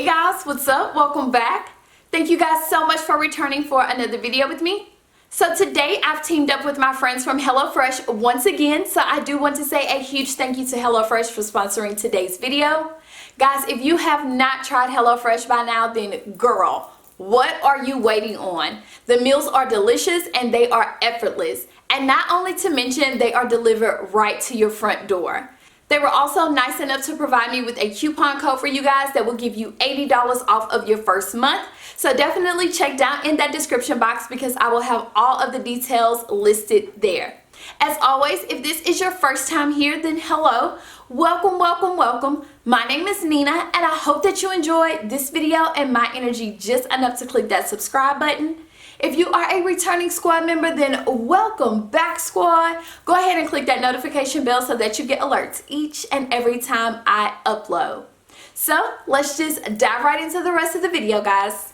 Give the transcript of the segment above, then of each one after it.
Hey guys, what's up? Welcome back. Thank you guys so much for returning for another video with me. So today I've teamed up with my friends from HelloFresh once again, so I do want to say a huge thank you to HelloFresh for sponsoring today's video. Guys, if you have not tried HelloFresh by now, then girl, what are you waiting on? The meals are delicious and they are effortless. And not only to mention, they are delivered right to your front door. They were also nice enough to provide me with a coupon code for you guys that will give you $80 off of your first month. So definitely check down in that description box because I will have all of the details listed there. As always, if this is your first time here, then hello, welcome, welcome, welcome. My name is Nina and I hope that you enjoyed this video and my energy just enough to click that subscribe button. If you are a returning squad member, then welcome back, squad. Go ahead and click that notification bell so that you get alerts each and every time I upload. So let's just dive right into the rest of the video, guys.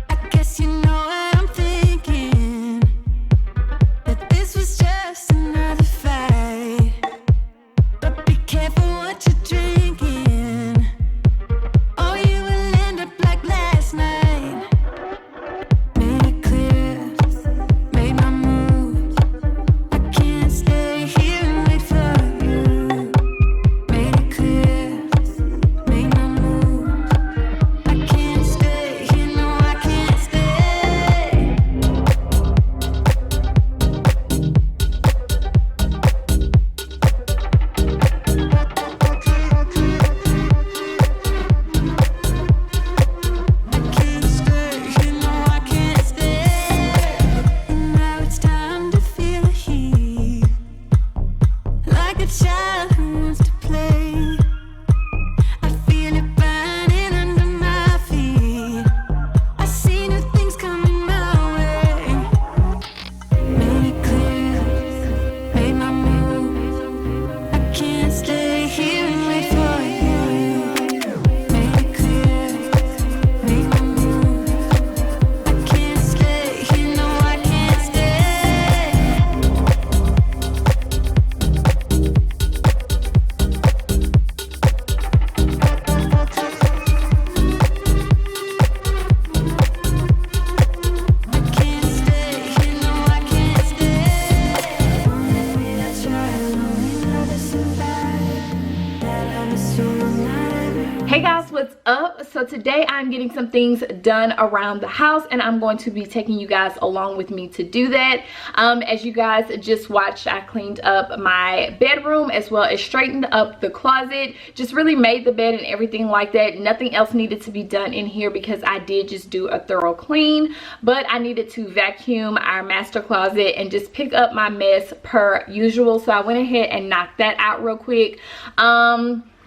I guess you know what I'm thinking, that this was just another fight. But be careful what you're drinking, or you will end up like last night. Made it clear, made my move. I can't stay here and wait for you. Made it clear, made my move. I can't stay here, no I can't stay. I can't stay here, no I can't stay. And now it's time to feel the heat, like a child who wants to play. I feel it burning under my feet. I see new things coming my way. Made it clear, made my move. I can't stay here and wait for you. Made it clear, made my move. I can't stay here, no I can't stay. I can't stay here, no I can't stay. Maybe I try, only know this is bad. That I'm assuming not everyone. Hey guys, what's up? So today I'm getting some things done around the house and I'm going to be taking you guys along with me to do that. As you guys just watched, I cleaned up my bedroom as well as straightened up the closet. Just really made the bed and everything like that. Nothing else needed to be done in here because I did just do a thorough clean, but I needed to vacuum our master closet and just pick up my mess per usual. So I went ahead and knocked that out real quick.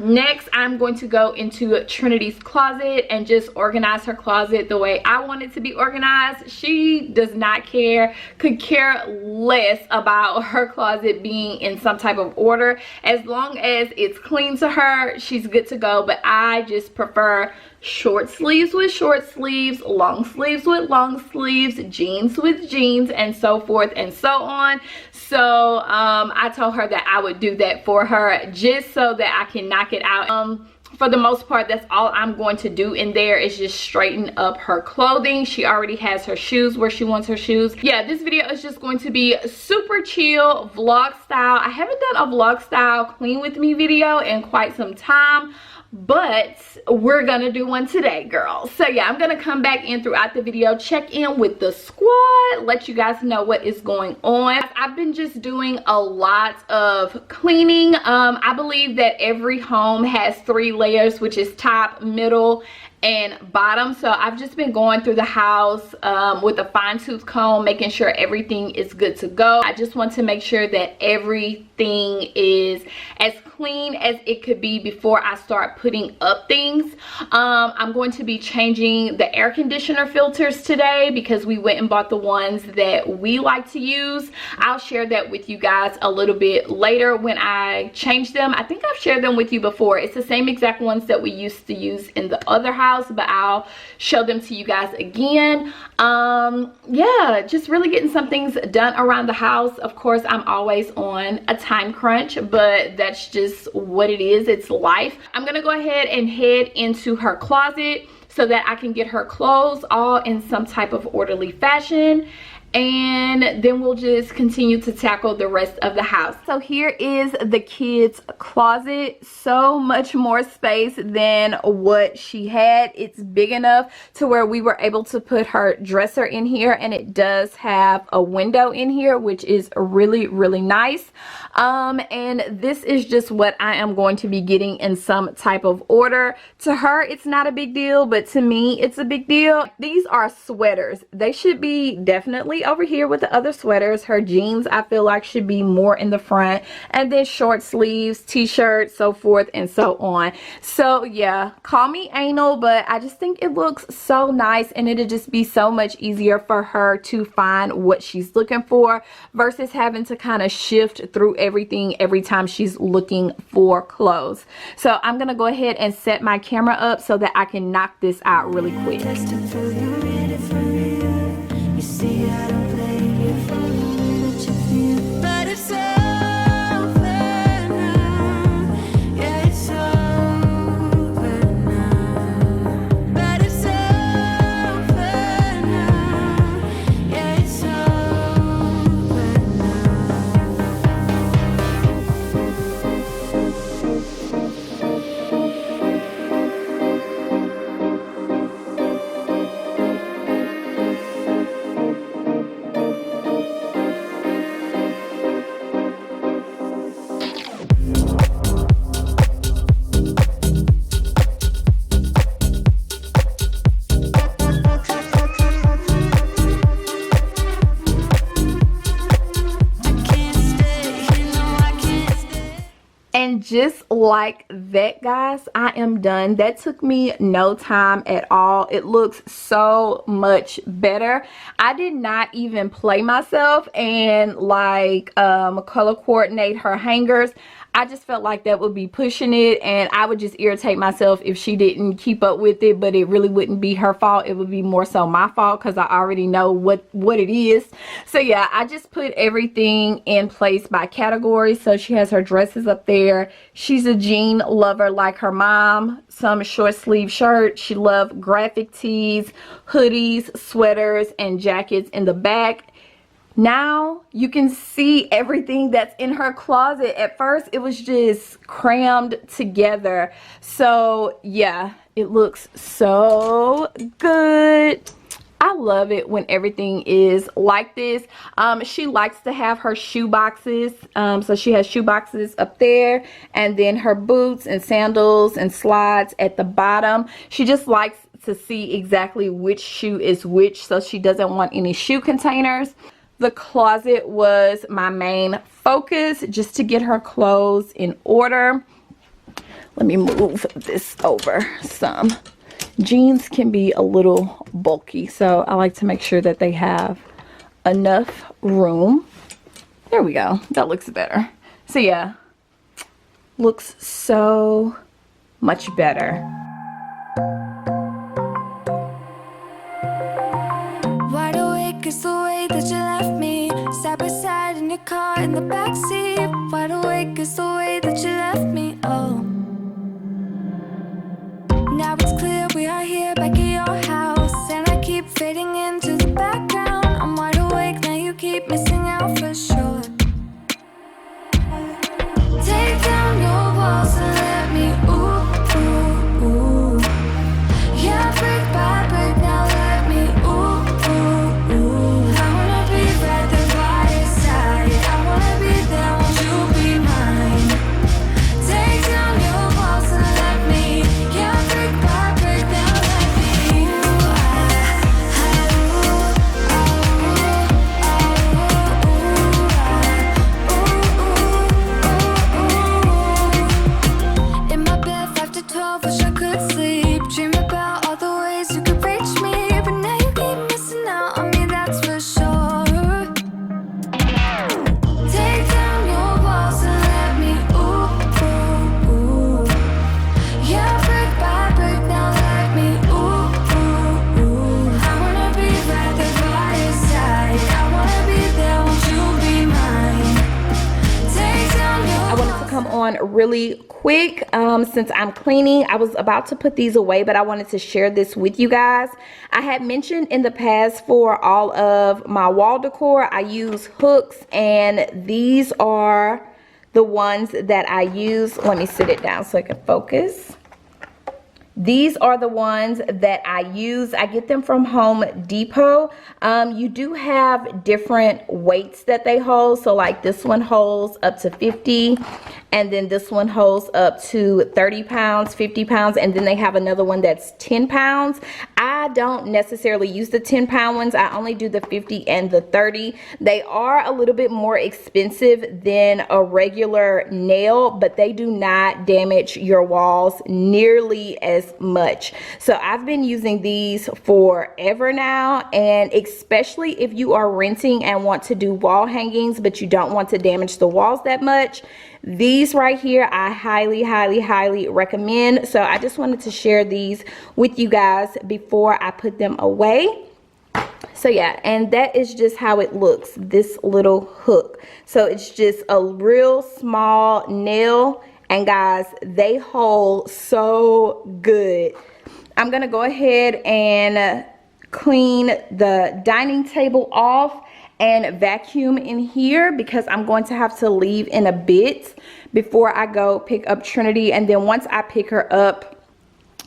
Next, I'm going to go into Trinity's closet and just organize her closet the way I want it to be organized. She does not care, could care less about her closet being in some type of order. As long as it's clean to her, she's good to go. But I just prefer short sleeves with short sleeves, long sleeves with long sleeves, jeans with jeans, and so forth and so on. So I told her that I would do that for her just so that I can knock it out. For the most part, that's all I'm going to do in there is just straighten up her clothing. She already has her shoes where she wants her shoes. Yeah, this video is just going to be super chill vlog style. I haven't done a vlog style clean with me video in quite some time, but we're gonna do one today, girls. So yeah, I'm gonna come back in throughout the video, check in with the squad, let you guys know what is going on. I've been just doing a lot of cleaning. I believe that every home has 3 layers, which is top, middle, and bottom. So I've just been going through the house with a fine-tooth comb, making sure everything is good to go. I just want to make sure that everything is as clean as it could be before I start putting up things. I'm going to be changing the air conditioner filters today because we went and bought the ones that we like to use. I'll share that with you guys a little bit later when I change them. I think I've shared them with you before. It's the same exact ones that we used to use in the other house. house, but I'll show them to you guys again. Yeah, just really getting some things done around the house. Of course, I'm always on a time crunch, but that's just what it is. It's life. I'm gonna go ahead and head into her closet so that I can get her clothes all in some type of orderly fashion, and then we'll just continue to tackle the rest of the house. So here is the kids' closet. So much more space than what she had. It's big enough to where we were able to put her dresser in here, and it does have a window in here, which is really, really nice. And this is just what I am going to be getting in some type of order. To her, it's not a big deal, but to me, it's a big deal. These are sweaters. They should be definitely over here with the other sweaters. Her jeans, I feel like, should be more in the front, and then short sleeves, t-shirts, so forth and so on. So yeah, call me anal, but I just think it looks so nice, and it'll just be so much easier for her to find what she's looking for versus having to kind of shift through everything every time she's looking for clothes. So I'm gonna go ahead and set my camera up so that I can knock this out really quick. And just like that, guys, I am done. That took me no time at all. It looks so much better. I did not even play myself and like color coordinate her hangers. I just felt like that would be pushing it, and I would just irritate myself if she didn't keep up with it, but it really wouldn't be her fault. It would be more so my fault because I already know what it is. So yeah, I just put everything in place by category. So she has her dresses up there. She's a jean lover like her mom. Some short sleeve shirts. She loves graphic tees, hoodies, sweaters, and jackets in the back. Now you can see everything that's in her closet. At first it was just crammed together. So yeah, it looks so good. I love it when everything is like this. She likes to have her shoe boxes. So she has shoe boxes up there, and then her boots and sandals and slides at the bottom. She just likes to see exactly which shoe is which, so she doesn't want any shoe containers. The closet was my main focus, just to get her clothes in order. Let me move this over some. Jeans can be a little bulky, so I like to make sure that they have enough room. There we go. That looks better. So yeah, looks so much better. Wide awake is the way that you left me, side by side in your car in the backseat. Wide awake is the way that you left me, oh. Now it's clear we are here back at your house, and I keep fading into the background. I'm wide awake, now you keep missing out for sure. Take down your walls and let me, ooh, ooh, ooh. Yeah, brick by brick, now let me, ooh, ooh, ooh. I wanna be right there by your side. I wanna be there, won't you be mine? Take down your come on really quick since I'm cleaning. I was about to put these away, but I wanted to share this with you guys. I had mentioned in the past for all of my wall decor, I use hooks, and these are the ones that I use. Let me sit it down so I can focus. These are the ones that I use. I get them from Home Depot. You do have different weights that they hold. So like this one holds up to 50, and then this one holds up to 30 pounds, 50 pounds, and then they have another one that's 10 pounds. I don't necessarily use the 10-pound ones. I only do the 50 and the 30. They are a little bit more expensive than a regular nail, but they do not damage your walls nearly as much. So I've been using these forever now, and especially if you are renting and want to do wall hangings but you don't want to damage the walls that much, these right here I highly recommend. So I just wanted to share these with you guys before I put them away. So yeah, and that is just how it looks, this little hook. So it's just a real small nail, and guys, they hold so good. I'm gonna go ahead and clean the dining table off and vacuum in here, because I'm going to have to leave in a bit before I go pick up Trinity. And then once I pick her up,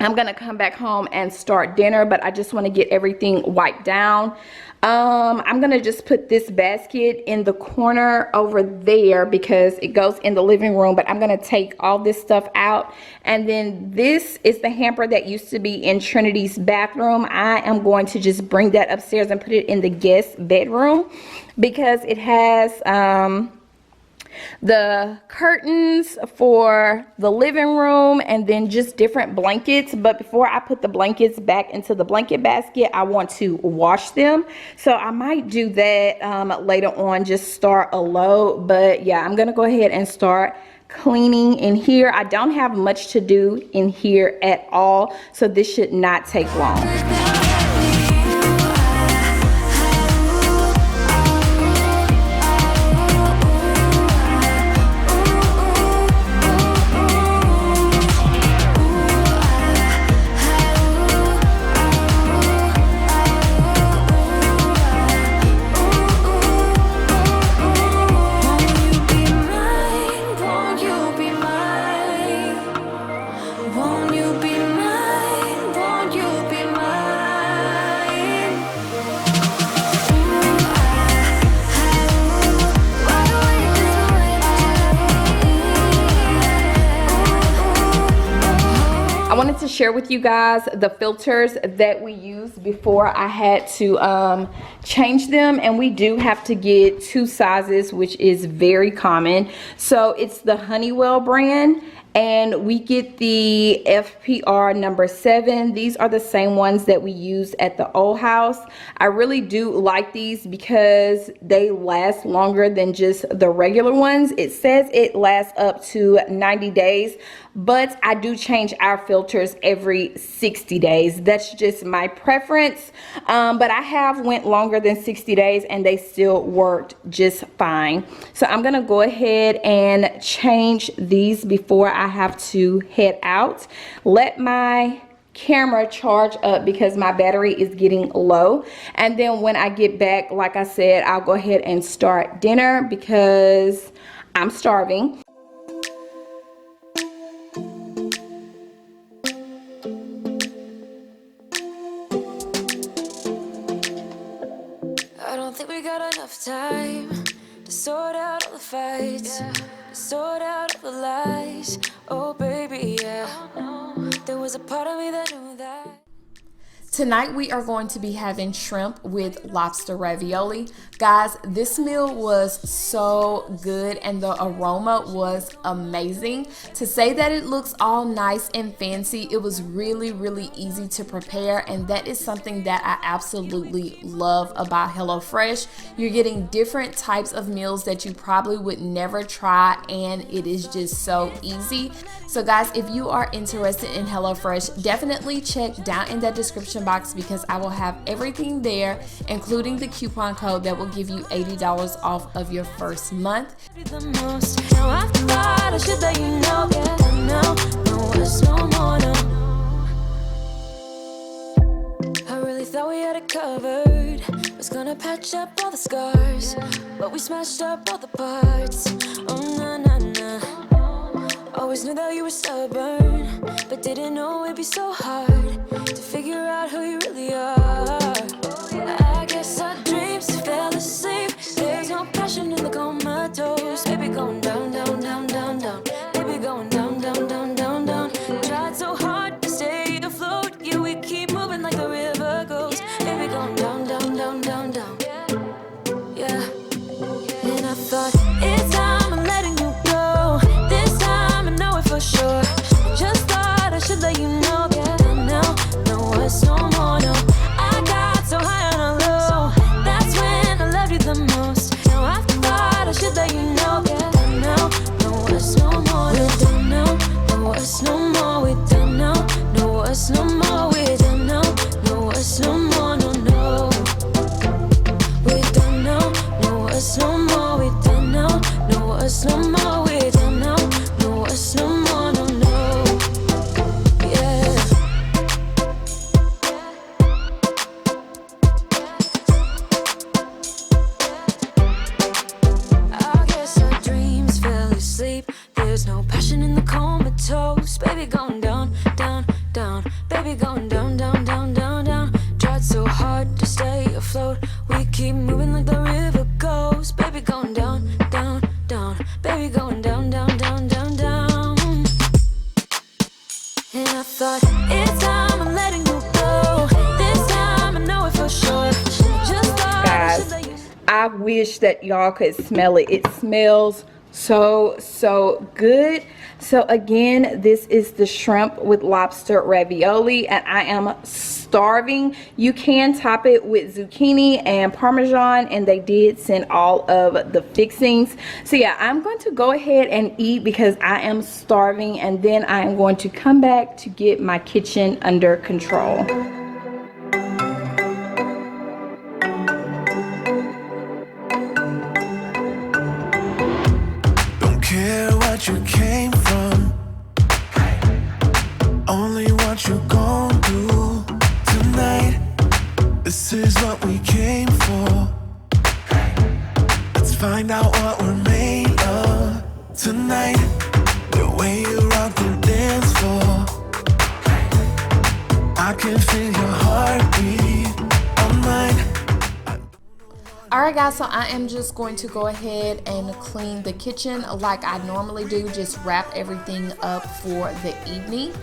I'm gonna come back home and start dinner, but I just want to get everything wiped down. I'm gonna just put this basket in the corner over there because it goes in the living room, but I'm gonna take all this stuff out. And then this is the hamper that used to be in Trinity's bathroom. I am going to just bring that upstairs and put it in the guest bedroom because it has the curtains for the living room and then just different blankets. But before I put the blankets back into the blanket basket, I want to wash them. So I might do that later on, just start a load. But yeah, I'm gonna go ahead and start cleaning in here. I don't have much to do in here at all, so this should not take long. I wanted to share with you guys the filters that we used before I had to change them, and we do have to get 2 sizes, which is very common. So it's the Honeywell brand, and we get the FPR number 7. These are the same ones that we used at the old house. I really do like these because they last longer than just the regular ones. It says it lasts up to 90 days, but I do change our filters every 60 days. That's just my preference. But I have went longer than 60 days and they still worked just fine. So I'm gonna go ahead and change these before I have to head out. Let my camera charge up because my battery is getting low, and then when I get back, like I said, I'll go ahead and start dinner because I'm starving. I don't think we got enough time to sort out all the fights, to sort out all the lies. Oh baby, yeah. There was a part of me that knew that. Tonight we are going to be having shrimp with lobster ravioli. Guys, this meal was so good and the aroma was amazing. To say that it looks all nice and fancy, it was really easy to prepare, and that is something that I absolutely love about HelloFresh. You're getting different types of meals that you probably would never try, and it is just so easy. So guys, if you are interested in HelloFresh, definitely check down in that description box box because I will have everything there, including the coupon code that will give you $80 off of your first month. Now I thought I should let you know, yeah, no, it's no more, no. I really thought we had it covered. Was gonna patch up all the scars, but we smashed up all the parts. Oh, nah, nah, nah. Always knew that you were stubborn, but didn't know it'd be so hard to figure out who you really are. I guess our dreams fell asleep. There's no passion in the comatose. Baby going down, down, down, down, down. Baby going down, down, down, down, down. Tried so hard to stay afloat. Yeah, we keep moving like the river goes. Baby going down, down, down, down, down. Yeah. And I thought, it's time I'm letting you go. This time I know it for sure. Just thought I should let you know. Yeah, no, it's no more, no. I got so high on a low. That's when I loved you the most. Now I thought I should let you know. Yeah, no, it's no more. We're done now. No, it's no more. We're done now. No, it's no more. We're done now. No, it's no more. No, no. We're done now. No, it's no more. We're done now. No, it's no more. We're done now. No, it's no more. No, no. Yeah. I guess our dreams fell asleep. There's no passion in the comatose. Baby going down, down, down. Baby going down, down, down, down, down. Tried so hard to stay afloat. We keep moving like the river goes. Baby going down, down, down. Baby going down, down, down, down, down. And I thought, it's time I'm letting you go. This time I know it for sure. Just thought I should let you. I wish that y'all could smell it. It smells so good. So again, this is the shrimp with lobster ravioli, and I am starving. You can top it with zucchini and parmesan, and they did send all of the fixings. So yeah, I'm going to go ahead and eat because I am starving, and then I am going to come back to get my kitchen under control. Care what you came from, only what you gon' do tonight. This is what we came for. Let's find out what we're made of tonight. The way you rock the dance floor, I can feel your heartbeat on mine. Alright guys, so I am just going to go ahead and clean the kitchen like I normally do, just wrap everything up for the evening.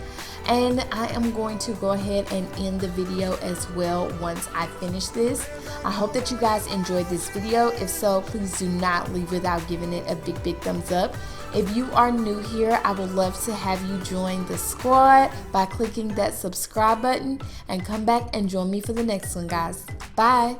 And I am going to go ahead and end the video as well once I finish this. I hope that you guys enjoyed this video. If so, please do not leave without giving it a big thumbs up. If you are new here, I would love to have you join the squad by clicking that subscribe button, and come back and join me for the next one, guys. Bye.